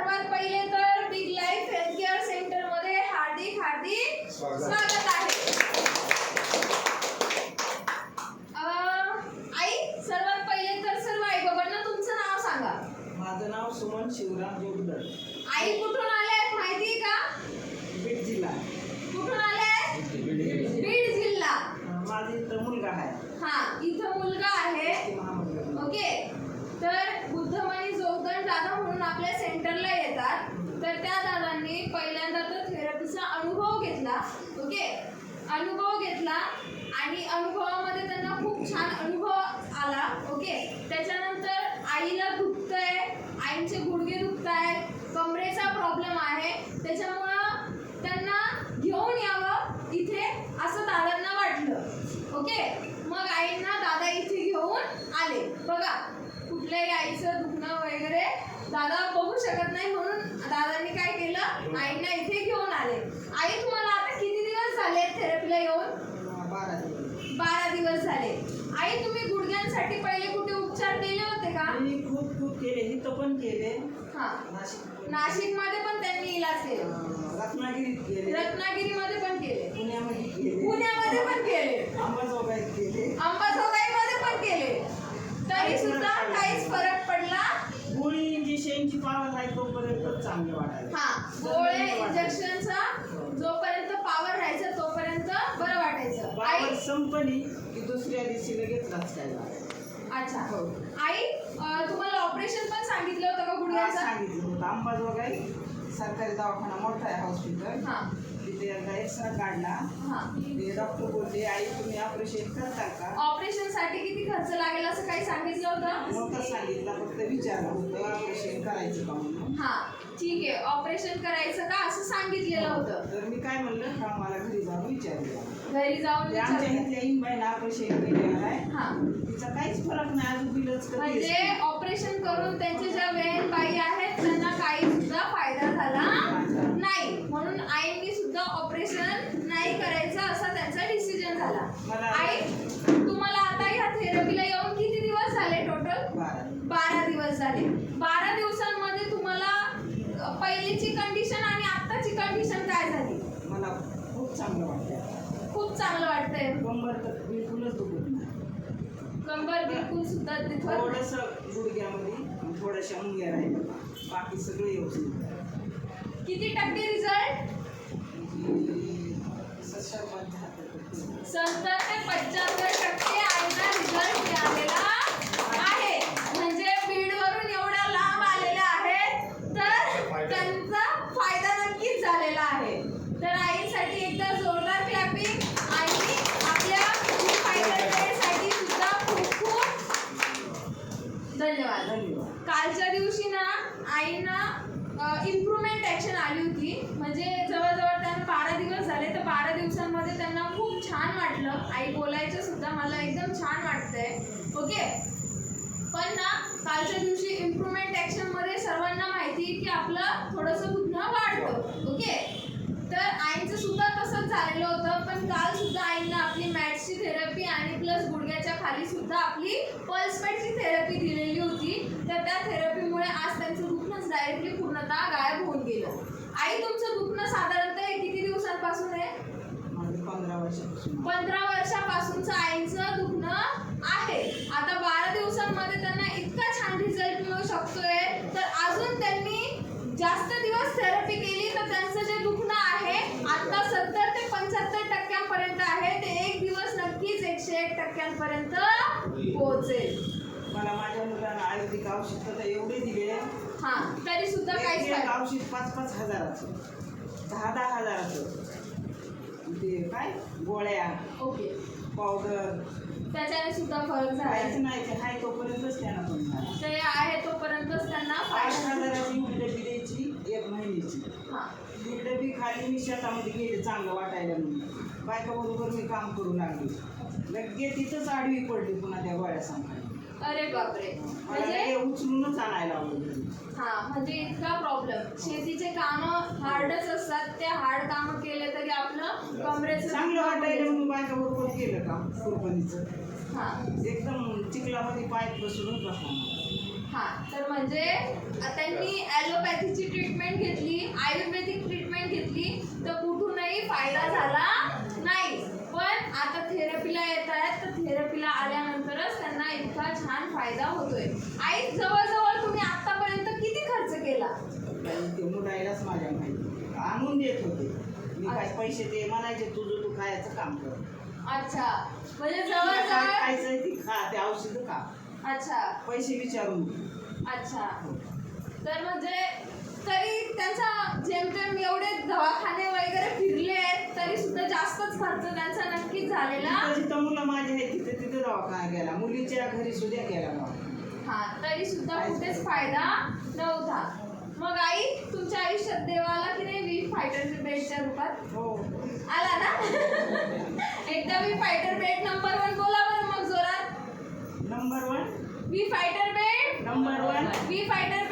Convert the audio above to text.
सर्वात पहिले तर big life health care centre मध्ये हार्दिक स्वागत आहे. आई, सर्वात पहिले तर सर्व आई बाबांना तुमचं नाव सांगा. माझं नाव सुमन शिवराम जोगदळ. आई कुठून आले आहेत माहिती का? बीड जिल्हा. कुठून आले आहेत? बीड जिल्हा. माझा इथं मुलगा आहे. हा, इथं मुलगा आहे. ओके, तर बुद्धमणी जोगदंड दादा म्हणून आपल्या सेंटरला येतात. तर त्या दादांनी पहिल्यांदा तर थेरपीचा अनुभव घेतला. ओके, अनुभव घेतला आणि अनुभवामध्ये त्यांना खूप छान अनुभव आला. ओके, त्याच्यानंतर आईला दुखतंय, आईचे गुडघे दुखतायत, कमरेचा प्रॉब्लेम आहे, त्याच्यामुळं त्यांना घेऊन यावं इथे असं दादांना वाटलं. ओके, मग आईंना दादा इथे घेऊन आले. बघा, कुठल्याही आईचं दुखणं वगैरे दादा बघू शकत नाही म्हणून दादांनी काय केलं, आईंना इथे घेऊन आले. आई, तुम्हाला आता किती दिवस झाले थेरपीला येऊन? 12 दिवस झाले. आई, तुम्ही गुडघ्यांसाठी पहिले कुठे उपचार केले होते का? मी खूप केले, इथं पण केले. हा, नाशिकमध्ये पण त्यांनी इलाज केले, रत्नागिरीत केले, रत्नागिरीमध्ये पण केले, पुण्यामध्ये पण केले, अंबाजोगाईत केले, अंबाजोगाईमध्ये पण केले, तरी सुद्धा काहीच फरक पडला. गोळी इंजेक्शनची पावर आहे तोपर्यंत चांगलं वाटायला. हा, गोळे इंजेक्शनचा जोपर्यंत पावर राहायचं तोपर्यंत बरं वाटायचं. पावर संपली की दुसऱ्या दिवशी लगेच लाचायला. अच्छा, हो. आई, तुम्हाला ऑपरेशन पण सांगितलं होतं का गुडघ्याचं? सांगितलं होतं. अंबाजोगाई सरकारी दवाखाना मोठा आहे हॉस्पिटल. हा, तिथे एकदा एक्सरा काढला. हा. ते डॉक्टर बोलले, आई तुम्ही ऑपरेशन करता का? ऑपरेशन साठी किती खर्च लागेल असं काही सांगितलं होतं? नव्हतं सांगितलं, फक्त विचारलं होतं ऑपरेशन करायचं का म्हणून. हा, ठीक आहे, ऑपरेशन करायचं का असं सांगितलेलं होतं. तर मी काय म्हणलं, का मला घरी जाऊन विचारूया. घरी जाऊन आमच्या विचारलं. इथल्या इंबाईनं ऑपरेशन केलेलं आहे. हा, तिचा काहीच फरक नाही, अजून बिलच कधी म्हणजे ऑपरेशन करून त्यांच्या ज्या वेळेत बाई आहेत त्यांना काही सुद्धा फायदा झाला नाही, म्हणून आईंनी सुद्धा ऑपरेशन नाही करायचं असा त्यांचा डिसिजन झाला. आई, तुम्हाला आता ह्या थेरपीला येऊन किती दिवस झाले टोटल? 12 दिवस झाले. 12 दिवसांमध्ये तुम्हाला पहिलीची कंडिशन आणि आत्ताची कंडिशन काय झाली? मला खूप चांगलं वाटतंय. खूप चांगलं वाटतंय. कंबर तर बिलकुलच दुखत नाही. कंबर बिलकुल सुद्धा दुखत नाही. थोडंसं गुडघ्यामध्ये थोड्याशा मुंग्या राहिल्या, बाकी सगळं व्यवस्थित आहे. किती टक्के रिझल्ट? 70 ते 75% आईंना रिझल्ट मिळालेला आहे. म्हणजे बीडवरून एवढ्या लांब आलेल्या आहेत तर त्यांचा फायदा नक्कीच झालेला आहे. तर आईसाठी एकदा जोरदार क्लॅपिंग. आणि आपल्या फायद्यासाठी सुद्धा खूप धन्यवाद. कालच्या दिवशी ना आईंना इम्प्रूव्हमेंट ॲक्शन आली होती. म्हणजे जवळजवळ त्यांना 12 दिवस झाले, तर 12 दिवसांमध्ये त्यांना खूप छान वाटलं. आई बोलायचं सुद्धा मला एकदम छान वाटतंय. ओके, पण ना कालच्या दिवशी इम्प्रूव्हमेंट ॲक्शनमध्ये सर्वांना माहिती की आपलं थोडंसं दुखणं वाढतं. ओके, तर आईंचं सुद्धा तसंच झालेलं होतं. पण काल सुद्धा आईंना आपली मॅटची थेरपी आणि प्लस गुडघ्याच्या खाली सुद्धा आपली पल्स मॅटची थेरपी दिलेली होती. तर त्या थेरपीमुळे आज त्यांचं दुखणं डायरेक्टली पूर्णतः गायब होऊन गेलं. आई, तुमचं दुखणं साधारणतः किती दिवसांपासून आहे? 15 वर्षापासून. 15 वर्षापासूनचं आईंचं दुखणं आहे. आता 12 दिवसांमध्ये त्यांना इतका छान रिझल्ट मिळू शकतोय. तर अजून त्यांनी जास्त दिवस थेरपी केली तर त्यांचं जे दुखणं आहे आता 70 ते 75% आहे, ते एक दिवस नक्कीच 101% पोहोचेल. मला माझ्या मुलांना आयुर्वेदिक औषध तर एवढे दिले. हा, तरी सुद्धा काहीच एक फायदा. औषध 5-5 हजाराचं, 10-10 हजाराचं. ते काय गोळ्या, ओके, पावडर, त्याच्याने सुद्धा फरक काहीच झाला. नाही. ते आहे तोपर्यंतच त्यांना पण झाला. ते आहे तोपर्यंतच त्यांना 8 फायदा. हजाराची डबी द्यायची 1 महिन्याची. हा, ती डबी खाली मी शेतामध्ये गेले चांगलं वाटायला म्हणून. बायकाबरोबर मी काम करू लागले. लगेच तिथंच आडवी पडली पुन्हा त्या गोळ्या सांभाळली. अरे बापरे. मला म्हणजे उचलूनच आणायला आवडलं. हा, म्हणजे इतका प्रॉब्लेम. शेतीचे कामं हार्डच असतात. ते हार्ड कामं केले तरी आपलं कमरेचं चांगलं वाटायला म्हणून बायकाबरोबर केलं काम कुरपणीचं. हा, एकदम चिखलामध्ये पाय बसूनच बसला. हा, तर म्हणजे त्यांनी ॲलोपॅथीची फायदा होतोय. आई जवळजवळ तुम्ही आतापर्यंत किती खर्च केला? ते मुलायलाच माझ्या माहिती आणून देत होते मी, काय पैसे ते म्हणायचे तुझं तू खायचं काम कर. अच्छा, म्हणजे काय जवळजवळ. खायचंय ती खा, ते औषध खा, अच्छा पैसे विचारून. अच्छा, तर म्हणजे तरी त्यांचा जेमतेम एवढे दवाखाने वगैरे फिरले आहेत तरी सुद्धा जास्तच खर्च त्यांचा नक्कीच झालेला. जिथं मुलं माझी आहेत तिथे तिथे दवाखाना गेला, मुलीच्या घरी सुद्धा गेला दवाखाना. हा, तरी सुद्धा कुठेच फायदा नव्हता. मग आई तुमच्या आयुष्यात देव आला की नाही वी फायटर बेडच्या रूपात? हो आला ना? एकदा वी फायटर बेड नंबर 1 बोला बरं मग जोरात. नंबर 1 वी फायटर बेड. नंबर 1 वी फायटर